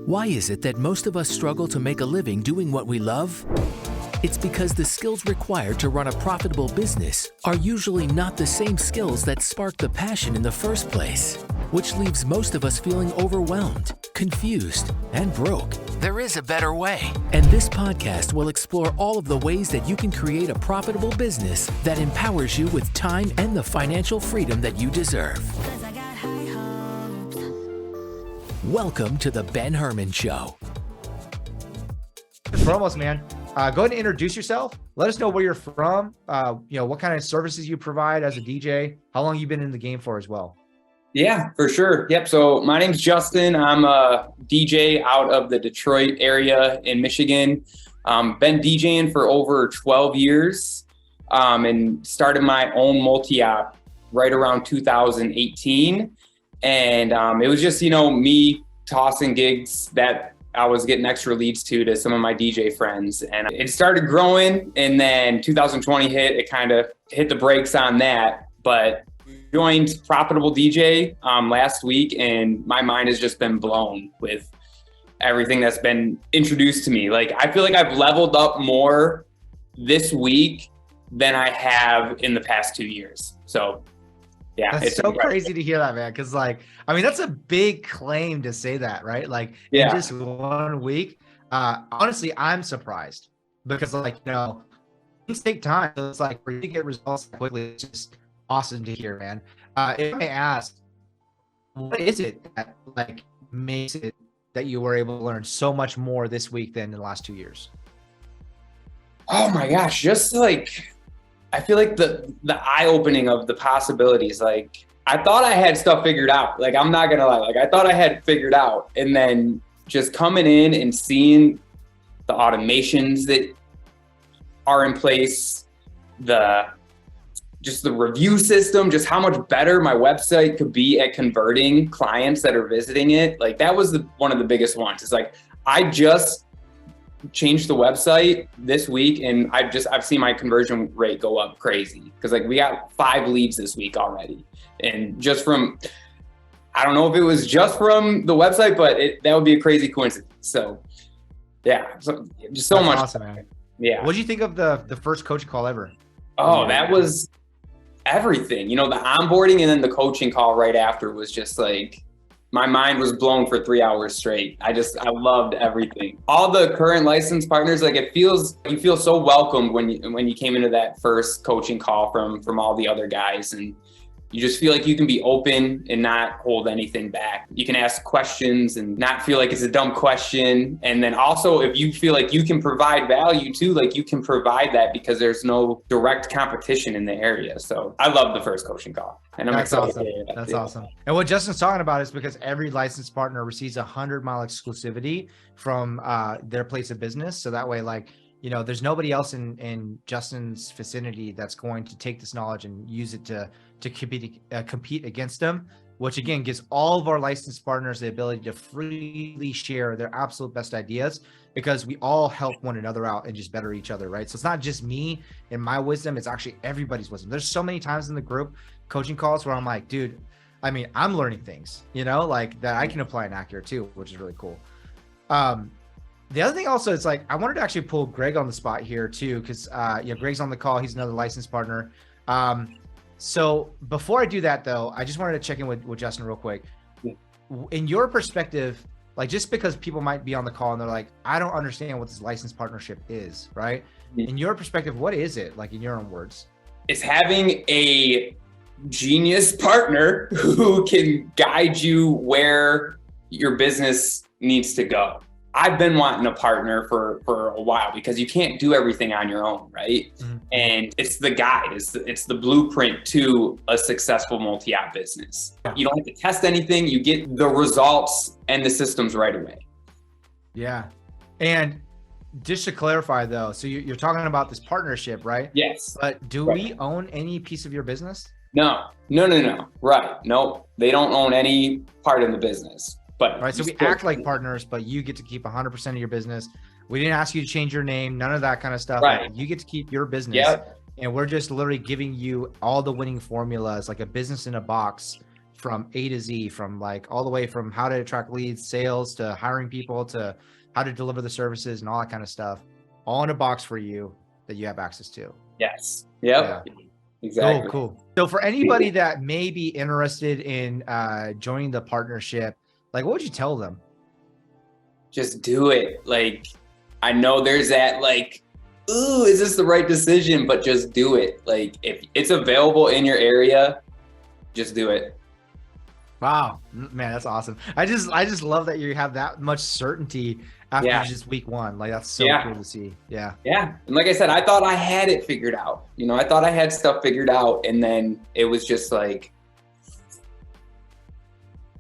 Why is it that most of us struggle to make a living doing what we love? It's because the skills required to run a profitable business are usually not the same skills that spark the passion in the first place, which leaves most of us feeling overwhelmed, confused, and broke. There is a better way, and this podcast will explore all of the ways that you can create a profitable business that empowers you with time and the financial freedom that you deserve. Welcome to the Ben Herman Show. Foremost, man, go ahead and introduce yourself. Let us know where you're from, what kind of services you provide as a DJ, how long you've been in the game for as well. Yeah, for sure. Yep. So my name's Justin. I'm a DJ out of the Detroit area in Michigan. Been DJing for over 12 years and started my own multi-app right around 2018. And it was just, me tossing gigs that I was getting extra leads to some of my DJ friends. And it started growing. And then 2020 hit, it kind of hit the brakes on that. But joined ProfitableDJ last week, and my mind has just been blown with everything that's been introduced to me. Like, I feel like I've leveled up more this week than I have in the past 2 years. So yeah, that's so crazy to hear that, man. Cause that's a big claim to say that, right? Like in just 1 week. Honestly, I'm surprised because things take time. So it's like for you to get results quickly, it's just awesome to hear, man. If I may ask, what is it that makes it that you were able to learn so much more this week than in the last 2 years? Oh my gosh, just I feel like the eye-opening of the possibilities. Like, I thought I had stuff figured out. Like, I'm not gonna lie. Like, I thought I had it figured out. And then just coming in and seeing the automations that are in place, the review system, just how much better my website could be at converting clients that are visiting it. Like, that was one of the biggest ones. It's like, I just changed the website this week and I've seen my conversion rate go up crazy. Cause we got 5 leads this week already. And just from, I don't know if it was just from the website, but that would be a crazy coincidence. So yeah, so just so much. Awesome, man. Yeah. What did you think of the first coaching call ever? Oh, that was everything. The onboarding and then the coaching call right after was just my mind was blown for 3 hours straight. I loved everything. All the current licensed partners, you feel so welcomed when you came into that first coaching call from all the other guys, and you just feel like you can be open and not hold anything back. You can ask questions and not feel like it's a dumb question. And then also, if you feel like you can provide value too, you can provide that because there's no direct competition in the area. So I love the first coaching call. And I'm excited. Awesome. That's awesome. And what Justin's talking about is because every licensed partner receives 100-mile exclusivity from their place of business. So that way, there's nobody else in Justin's vicinity that's going to take this knowledge and use it to compete against them, which again gives all of our licensed partners the ability to freely share their absolute best ideas, because we all help one another out and just better each other, right? So it's not just me and my wisdom, it's actually everybody's wisdom. There's so many times in the group coaching calls where I'm like, dude, I'm learning things, that I can apply in Accurate too, which is really cool. The other thing also is I wanted to actually pull Greg on the spot here too, because Greg's on the call. He's another licensed partner. So before I do that though, I just wanted to check in with Justin real quick. In your perspective, just because people might be on the call and they're like, I don't understand what this licensed partnership is, right? In your perspective, what is it, in your own words? It's having a genius partner who can guide you where your business needs to go. I've been wanting a partner for a while because you can't do everything on your own, right? Mm-hmm. And it's the guide, it's the blueprint to a successful multi-app business. You don't have to test anything, you get the results and the systems right away. Yeah. And just to clarify though, so you're talking about this partnership, right? Yes. But do we own any piece of your business? No. Right. No, they don't own any part in the business. But right, so we act like partners, but you get to keep 100% of your business. We didn't ask you to change your name, none of that kind of stuff. Right. You get to keep your business, and we're just literally giving you all the winning formulas, like a business in a box from A to Z, from like all the way from how to attract leads, sales, to hiring people, to how to deliver the services and all that kind of stuff, all in a box for you that you have access to. Yes. Yep. Yeah. Exactly. Cool. So for anybody that may be interested in joining the partnership, like what would you tell them? Just do it. Like, I know there's that like, ooh, is this the right decision? But just do it. Like, if it's available in your area, just do it. Wow, man, that's awesome. I just love that you have that much certainty after just week one. Like, that's so cool to see. Yeah. Yeah. And like I said, I thought I had it figured out. You know, I thought I had stuff figured out, and then it was just like,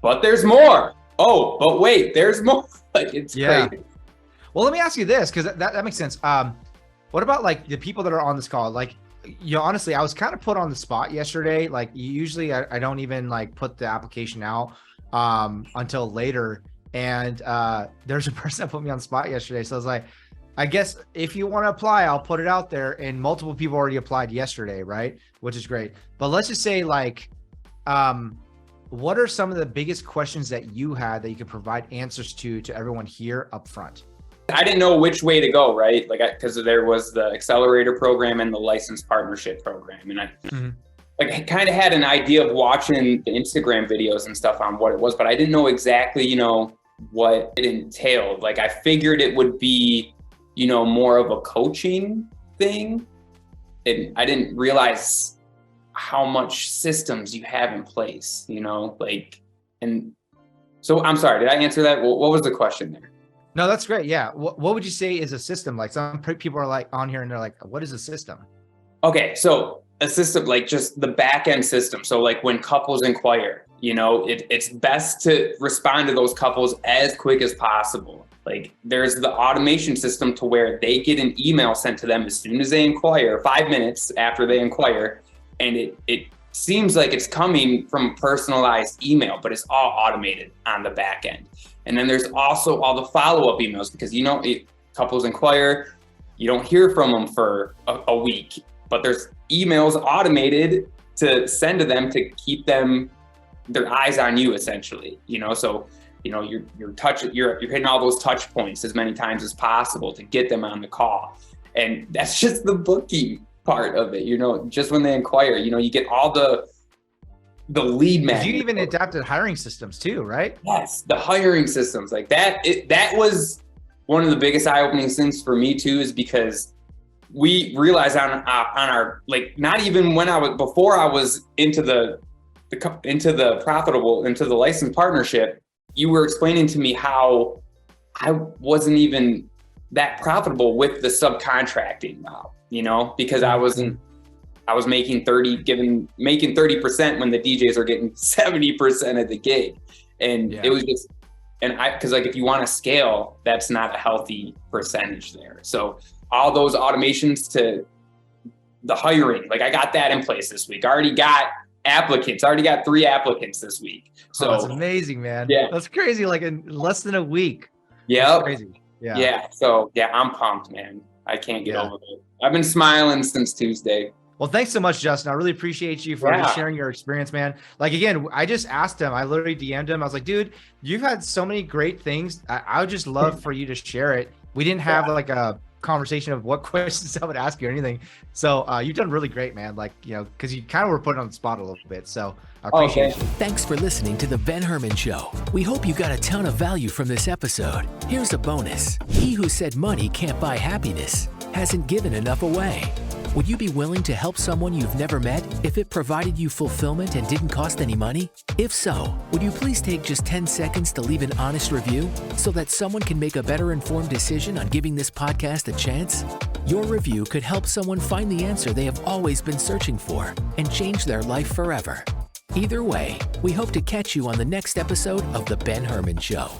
but there's more. Oh, but wait, there's more. Like, it's crazy. Well, let me ask you this, because that makes sense. What about like the people that are on this call? Like, you know, honestly, I was kind of put on the spot yesterday. Like, usually I don't even like put the application out until later. And there's a person that put me on the spot yesterday. So I was like, I guess if you want to apply, I'll put it out there. And multiple people already applied yesterday, right? Which is great. But let's just say like, what are some of the biggest questions that you had that you could provide answers to everyone here up front? I didn't know which way to go, right? Like, because there was the accelerator program and the licensed partnership program. And I kind of had an idea of watching the Instagram videos and stuff on what it was, but I didn't know exactly, you know, what it entailed. Like, I figured it would be, you know, more of a coaching thing. And I didn't realize how much systems you have in place, you know, like, and so I'm sorry, did I answer that? What was the question there? No, that's great. Yeah. What would you say is a system? Like, some people are like on here and they're like, what is a system? Okay. So a system, like just the back end system. So like when couples inquire, you know, it's best to respond to those couples as quick as possible. Like, there's the automation system to where they get an email sent to them as soon as they inquire, 5 minutes after they inquire. And it seems like it's coming from a personalized email, but it's all automated on the back end. And then there's also all the follow-up emails, because, you know, couples inquire, you don't hear from them for a week, but there's emails automated to send to them to keep them, their eyes on you, essentially, you know? So, you know, you're hitting all those touch points as many times as possible to get them on the call. And that's just the booking part of it, you know, just when they inquire, you know, you get all the lead magnet. You even adapted hiring systems too, right? Yes, the hiring systems like that. That was one of the biggest eye-opening things for me too, is because we realized on our, like, not even when before I was into the licensed partnership, you were explaining to me how I wasn't even that profitable with the subcontracting now, you know, because I was making 30% when the DJs are getting 70% of the gig. And it was just, cause like, if you want to scale, that's not a healthy percentage there. So all those automations to the hiring, like, I got that in place this week. I already got 3 applicants this week. So that's amazing, man. Yeah. That's crazy. Like, in less than a week. Yeah. Crazy. Yeah. Yeah. So yeah, I'm pumped, man. I can't get over it. I've been smiling since Tuesday. Well, thanks so much, Justin. I really appreciate you for just sharing your experience, man. Like, again, I just asked him, I literally DM'd him. I was like, dude, you've had so many great things. I would just love for you to share it. We didn't have like a conversation of what questions I would ask you or anything. So you've done really great, man. Like, you know, because you kind of were put on the spot a little bit. So I appreciate it. Thanks for listening to The Ben Herman Show. We hope you got a ton of value from this episode. Here's a bonus. He who said money can't buy happiness hasn't given enough away. Would you be willing to help someone you've never met if it provided you fulfillment and didn't cost any money? If so, would you please take just 10 seconds to leave an honest review so that someone can make a better informed decision on giving this podcast a chance? Your review could help someone find the answer they have always been searching for and change their life forever. Either way, we hope to catch you on the next episode of The Ben Herman Show.